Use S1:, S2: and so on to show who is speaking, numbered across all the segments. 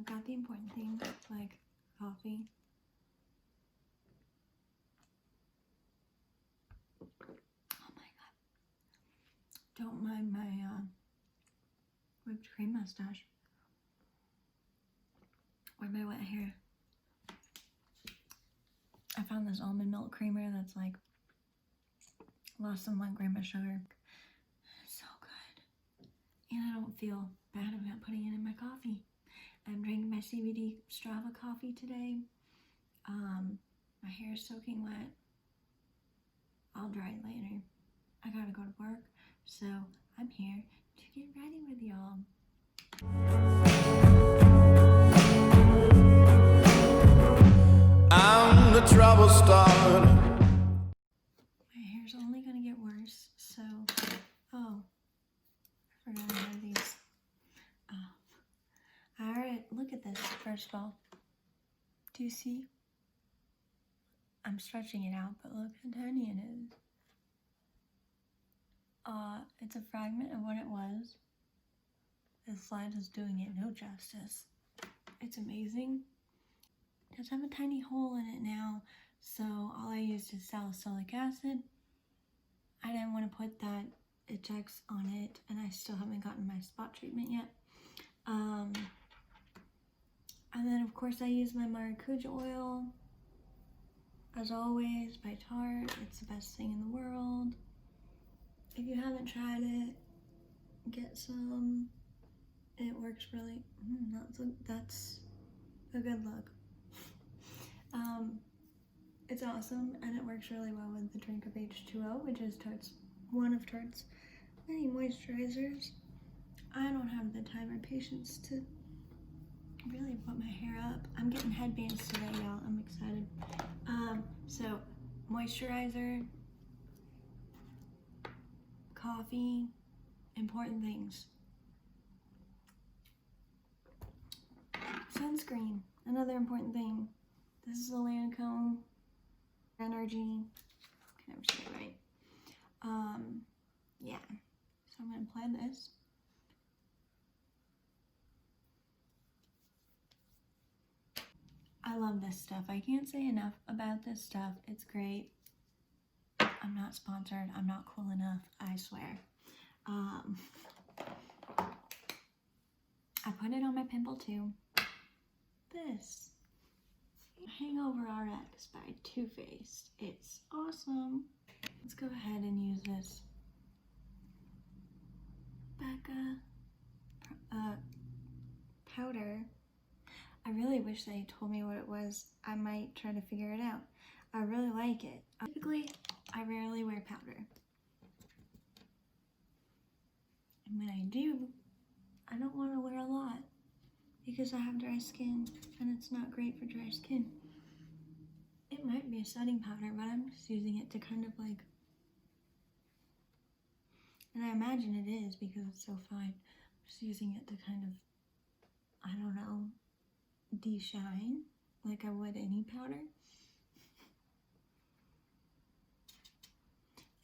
S1: I've got the important things like coffee. Oh my god. Don't mind my whipped cream mustache. Or my wet hair. I found this almond milk creamer that's like less than 1 gram of sugar. It's so good. And I don't feel bad about putting it in my coffee. I'm drinking my CBD Strava coffee today. My hair is soaking wet. I'll dry it later. I gotta go to work, so I'm here to get ready with y'all.
S2: I'm the trouble starter.
S1: My hair's only gonna get worse, so oh, I forgot to have these. Alright, look at this first of all. Do you see? I'm stretching it out, but look how tiny it is. It's a fragment of what it was. This slide is doing it no justice. It's amazing. It does have a tiny hole in it now, so all I used is salicylic acid. I didn't want to put that Ejects on it, and I still haven't gotten my spot treatment yet. And then of course I use my maracuja oil, as always, by Tarte. It's the best thing in the world. If you haven't tried it, get some. It works really, that's a good look. It's awesome, and it works really well with the Drink of H2O, which is one of Tarte's many moisturizers. I don't have the time or patience to really put my hair up. I'm getting headbands today, y'all. I'm excited. So moisturizer, coffee, important things. Sunscreen, another important thing. This is a Lancome Energy. Can never say it right. Yeah. So I'm gonna apply this. I love this stuff. I can't say enough about this stuff. It's great. I'm not sponsored. I'm not cool enough. I swear. I put it on my pimple too. This Hangover RX by Too Faced. It's awesome. Let's go ahead and use this Becca powder. I really wish they told me what it was. I might try to figure it out. I really like it. Typically, I rarely wear powder. And when I do, I don't want to wear a lot because I have dry skin and it's not great for dry skin. It might be a setting powder, but I'm just using it to kind of like, and I imagine it is because it's so fine. I'm just using it to kind of, I don't know, de-shine like I would any powder.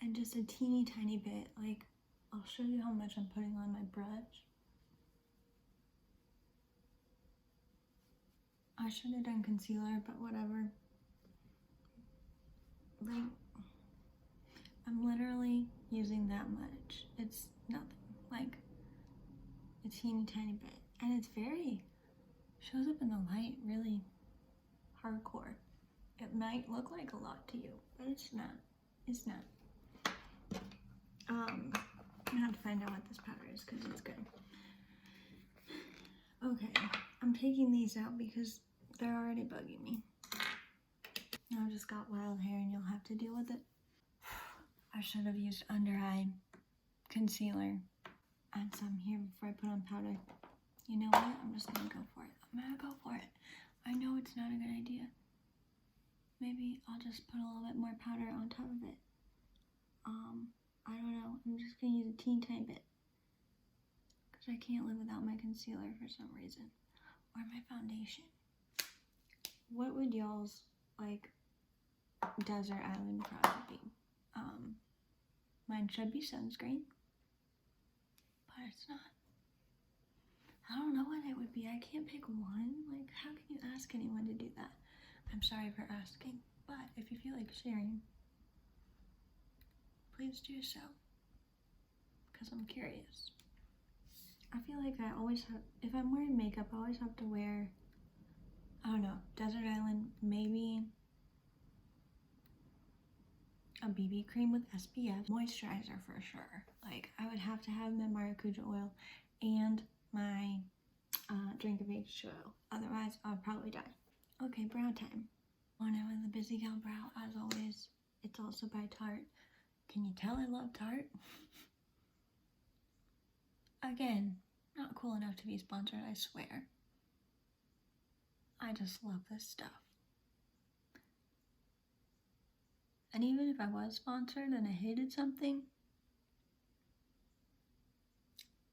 S1: And just a teeny tiny bit, like, I'll show you how much I'm putting on my brush. I should have done concealer, but whatever. Like, I'm literally using that much. It's nothing, like a teeny tiny bit. And it's shows up in the light really hardcore. It might look like a lot to you, but it's not. It's not. I'm gonna have to find out what this powder is because it's good. Okay, I'm taking these out because they're already bugging me. Now I've just got wild hair and you'll have to deal with it. I should have used under eye concealer and some here before I put on powder. You know what? I'm just gonna go for it. I'm gonna go for it. I know it's not a good idea. Maybe I'll just put a little bit more powder on top of it. I don't know. I'm just gonna use a teeny tiny bit because I can't live without my concealer for some reason, or my foundation. What would y'all's like desert island product be? Mine should be sunscreen, but it's not. I don't know what it would would be. I can't pick one. Like, how can you ask anyone to do that? I'm sorry for asking, but if you feel like sharing, please do so, because I'm curious. I feel like I always have, if I'm wearing makeup, I always have to wear, I don't know, Desert Island, maybe a BB cream with SPF, moisturizer for sure. Like, I would have to have my maracuja oil and my drink of H2O. Otherwise, I would probably die. Okay, brow time. On it with the Busy Gal Brow, as always. It's also by Tarte. Can you tell I love Tarte? Again, not cool enough to be sponsored, I swear. I just love this stuff. And even if I was sponsored and I hated something,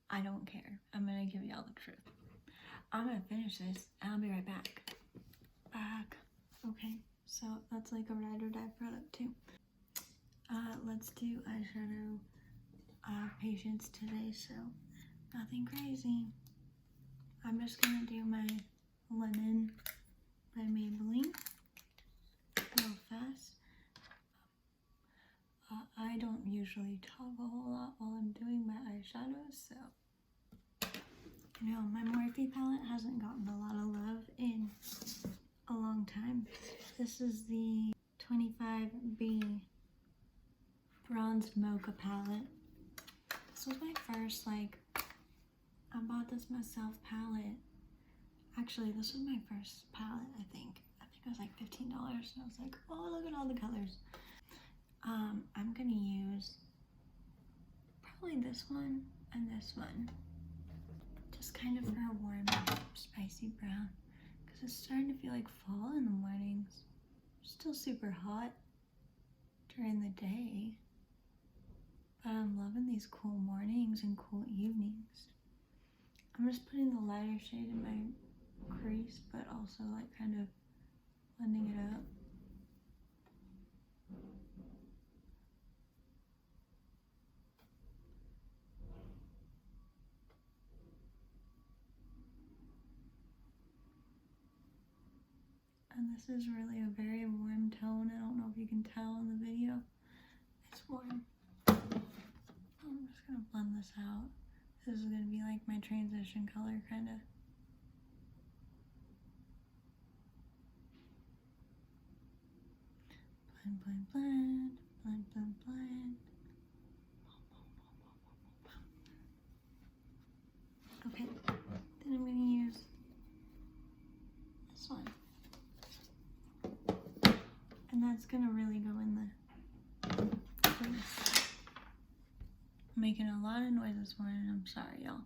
S1: I don't care. I'm gonna give y'all the truth. I'm gonna finish this and I'll be right back. Okay, so that's like a ride or die product too. Let's do eyeshadow patience today, so nothing crazy. I'm just gonna do my Lemon by Maybelline real fast. I don't usually talk a whole lot while I'm doing my eyeshadows, so you know, my Morphe palette hasn't gotten a lot of love in a long time. This is the 25B Bronze Mocha palette. This was my first, like, I bought this myself palette. Actually, this was my first palette, I think. It was like $15, and I was like, oh, look at all the colors. I'm gonna use probably this one and this one. Just kind of for a warm, spicy brown. Because it's starting to feel like fall in the mornings. Still super hot during the day. But I'm loving these cool mornings and cool evenings. I'm just putting the lighter shade in my crease, but also like kind of blending it up. And this is really a very warm tone. I don't know if you can tell in the video. It's warm. I'm just gonna blend this out. This is gonna be like my transition color, kind of. Blend, blend, blend, blend, blend, blend. Okay, then I'm gonna use this one. And that's gonna really go in the crease. I'm making a lot of noise this morning, I'm sorry, y'all.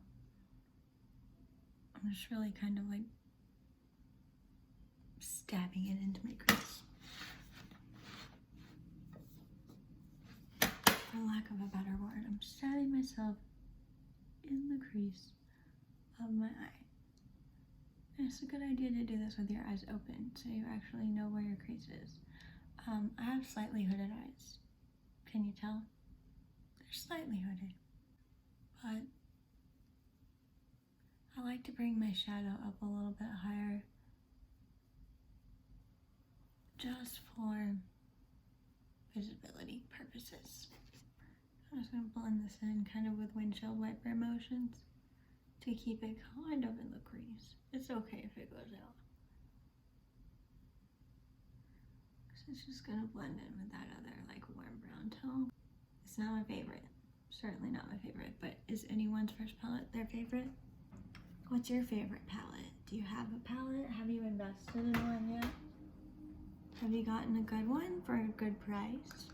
S1: I'm just really kind of like stabbing it into my crease. For lack of a better word, I'm stabbing myself in the crease of my eye. And it's a good idea to do this with your eyes open so you actually know where your crease is. I have slightly hooded eyes. Can you tell? They're slightly hooded. But I like to bring my shadow up a little bit higher just for visibility purposes. I'm just going to blend this in kind of with windshield wiper motions to keep it kind of in the crease. It's okay if it goes out. It's just gonna blend in with that other like warm brown tone. It's not my favorite. Certainly not my favorite, but is anyone's first palette their favorite? What's your favorite palette? Do you have a palette? Have you invested in one yet? Have you gotten a good one for a good price?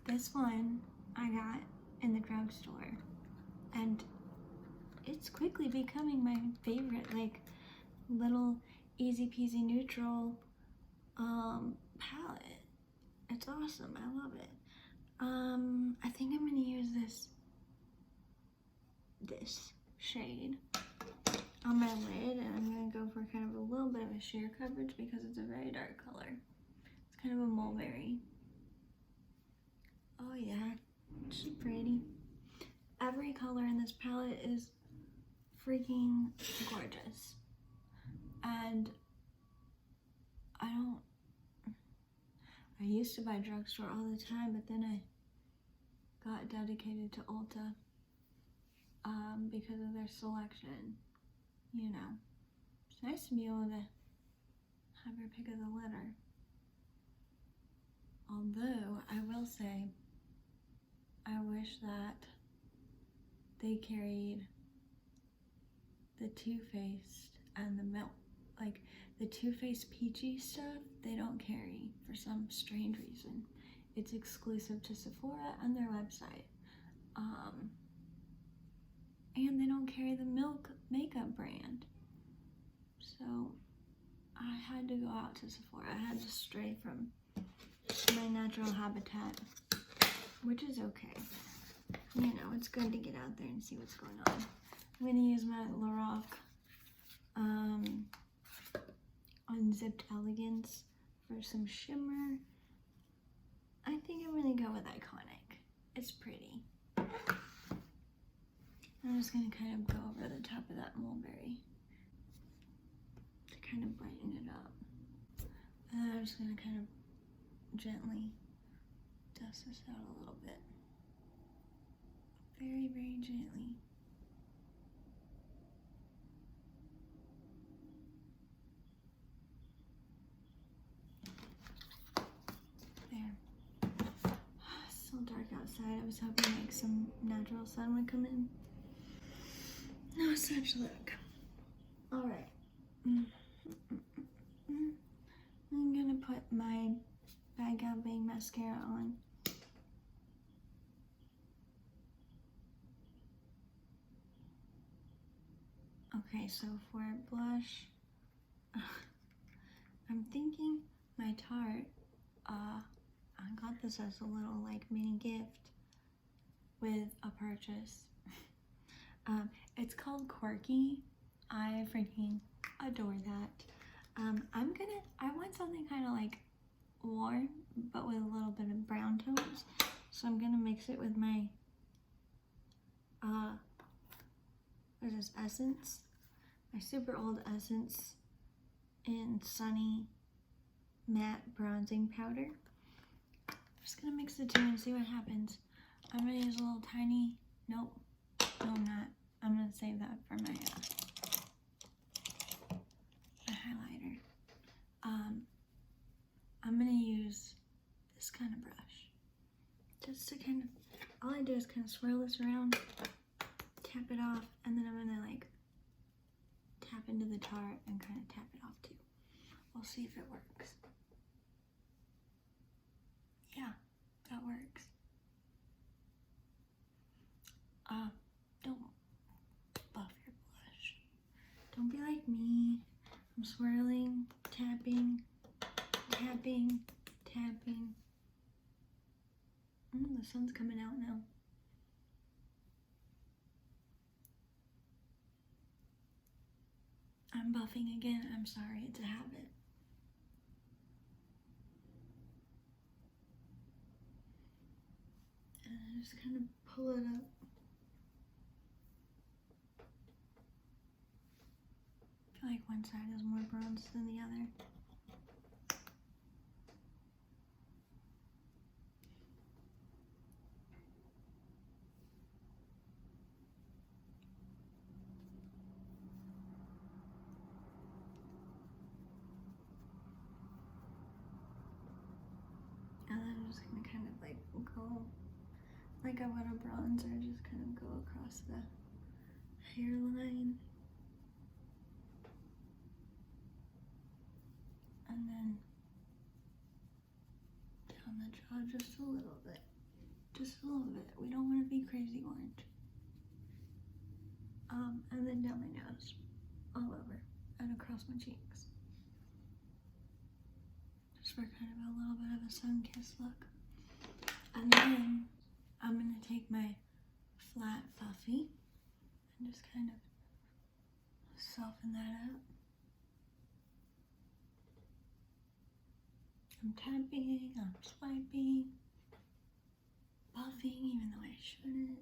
S1: This one I got in the drugstore, and it's quickly becoming my favorite, like, little easy peasy neutral palette. It's awesome. I love it. I think I'm gonna use this shade on my lid, and I'm gonna go for kind of a little bit of a sheer coverage because it's a very dark color. It's kind of a mulberry. Oh yeah, she's pretty. Every color in this palette is freaking gorgeous. And I used to buy drugstore all the time, but then I got dedicated to Ulta because of their selection. You know, it's nice to be able to have your pick of the litter. Although, I will say, I wish that they carried the Too Faced and the milk. Like, the Too Faced peachy stuff, they don't carry for some strange reason. It's exclusive to Sephora and their website. And they don't carry the Milk makeup brand. So, I had to go out to Sephora. I had to stray from my natural habitat, which is okay. You know, it's good to get out there and see what's going on. I'm going to use my Lorac Unzipped Elegance for some shimmer. I think I'm going to go with Iconic. It's pretty. I'm just going to kind of go over the top of that mulberry to kind of brighten it up. And then I'm just going to kind of gently dust this out a little bit. Very, very gently. There. It's still dark outside. I was hoping like some natural sun would come in. No such luck. Alright. I'm gonna put my Bag Out Bang mascara on. Okay, so for blush, I'm thinking my Tarte, I got this as a little like mini gift with a purchase. It's called Quirky. I freaking adore that. I want something kind of like warm, but with a little bit of brown tones. So I'm gonna mix it with my, what is this, Essence? My super old Essence in Sunny Matte Bronzing Powder. I'm just gonna mix the two and see what happens. I'm gonna use a little tiny, nope, no I'm not. I'm gonna save that for my highlighter. I'm gonna use this kind of brush. Just to kind of, all I do is kind of swirl this around, tap it off, and then I'm gonna like tap into the Tarte and kind of tap it off too. We'll see if it works. Yeah, that works. Don't buff your blush. Don't be like me. I'm swirling, tapping, tapping, tapping. The sun's coming out now. I'm buffing again. I'm sorry, it's a habit. And I just kind of pull it up. I feel like one side is more bronze than the other. And then I'm just gonna kind of like go, like I would a bronzer, just kind of go across the hairline. And then down the jaw just a little bit. Just a little bit. We don't want to be crazy orange. And then down my nose, all over, and across my cheeks. Just for kind of a little bit of a sun-kissed look. And then I'm going to take my flat puffy and just kind of soften that up. I'm tapping, I'm swiping, buffing even though I shouldn't.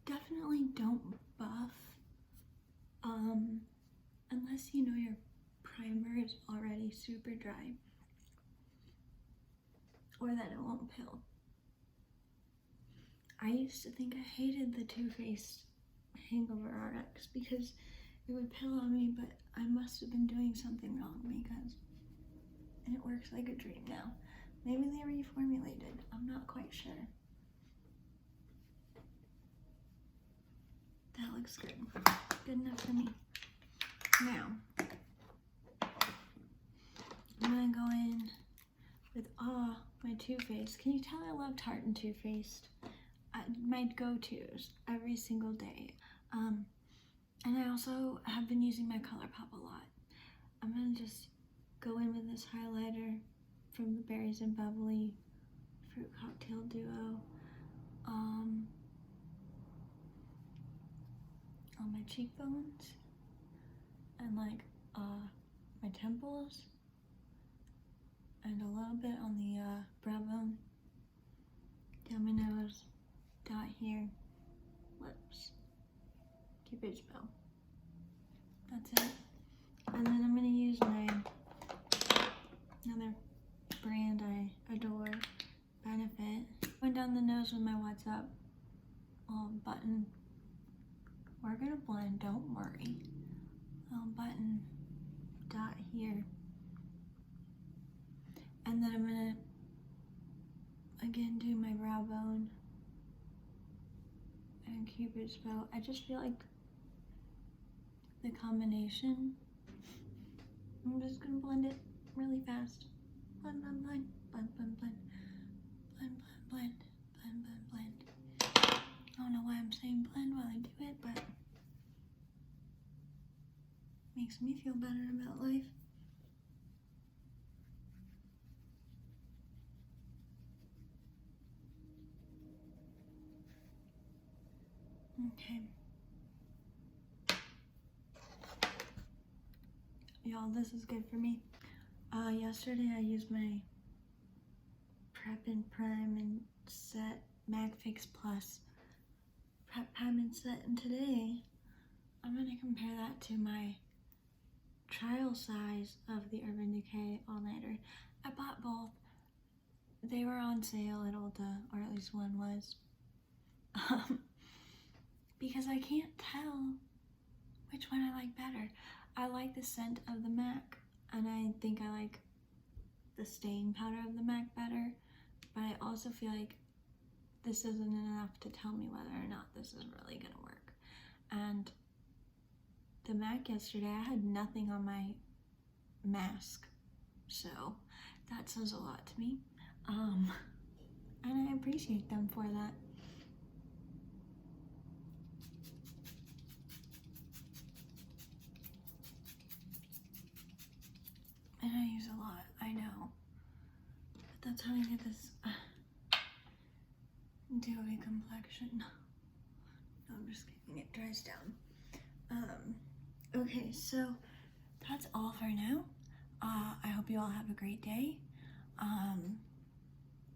S1: definitely don't buff unless you know your primer is already super dry or that it won't pill. I used to think I hated the Too Faced Hangover RX because it would pill on me, but I must have been doing something wrong because it works like a dream now. Maybe they reformulated, I'm not quite sure. That looks good. Good enough for me. Now, I'm gonna go in with my Too Faced. Can you tell I love Tarte and Too Faced? My go-tos every single day. And I also have been using my ColourPop a lot. I'm gonna just go in with this highlighter from the Berries and Bubbly Fruit Cocktail Duo. On my cheekbones and like my temples and a little bit on the brow bone, down my nose, dot here, lips, Cupid's bow. That's it. And then I'm gonna use my another brand I adore, Benefit. Went down the nose with my What's Up button. We're gonna blend, don't worry. Button dot here. And then I'm gonna again do my brow bone and Cupid's bow. I just feel like the combination, I'm just gonna blend it really fast. Blend, blend, blend, blend, blend, blend, blend, blend, blend, blend, blend, blend. I don't know why I'm saying blend while I do it, but makes me feel better about life. Okay. Y'all, this is good for me. Yesterday I used my Prep and Prime and Set Mag Fix Plus Prep Prime and Set, and today I'm gonna compare that to my trial size of the Urban Decay All Nighter. I bought both. They were on sale at Ulta, or at least one was. Because I can't tell which one I like better. I like the scent of the MAC, and I think I like the staying powder of the MAC better, but I also feel like this isn't enough to tell me whether or not this is really gonna work. And the MAC yesterday, I had nothing on my mask, so that says a lot to me. And I appreciate them for that. And I use a lot, I know. But that's how I get this dewy complexion. No, I'm just kidding, it dries down. Okay, so that's all for now. I hope you all have a great day.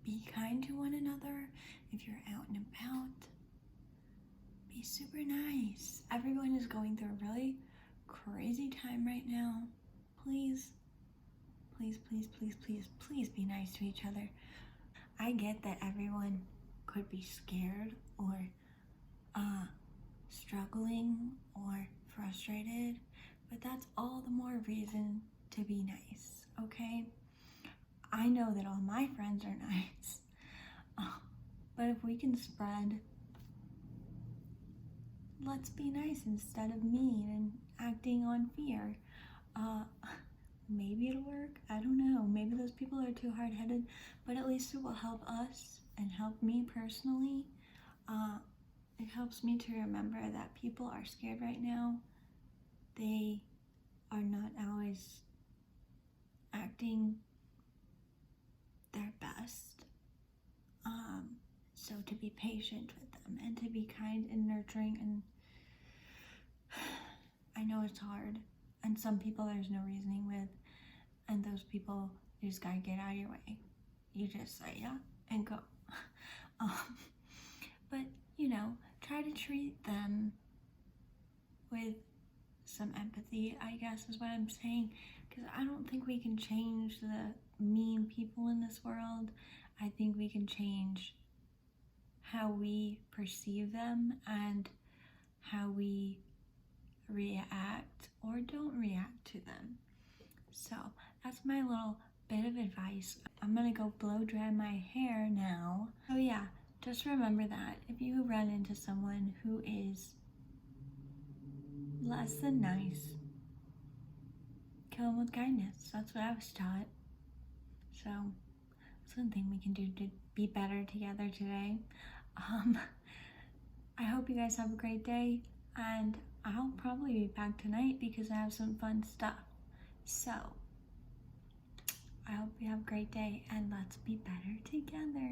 S1: Be kind to one another if you're out and about. Be super nice. Everyone is going through a really crazy time right now. Please, please, please, please, please, please be nice to each other. I get that everyone could be scared or struggling or frustrated, but that's all the more reason to be nice, okay? I know that all my friends are nice, but if we can spread, let's be nice instead of mean and acting on fear. Maybe it'll work, I don't know. Maybe those people are too hard-headed, but at least it will help us and help me personally. It helps me to remember that people are scared right now. They are not always acting their best. So to be patient with them and to be kind and nurturing, and I know it's hard, and some people there's no reasoning with, and those people, you just gotta get out of your way. You just say yeah and go. But you know, try to treat them with some empathy, I guess is what I'm saying, because I don't think we can change the mean people in this world. I think we can change how we perceive them and how we react or don't react to them. So that's my little bit of advice. I'm gonna go blow dry my hair now. So yeah, just remember that if you run into someone who is less than nice, kill them with kindness. That's what I was taught. So that's one thing we can do to be better together today. I hope you guys have a great day, and I'll probably be back tonight because I have some fun stuff. So I hope you have a great day, and let's be better together.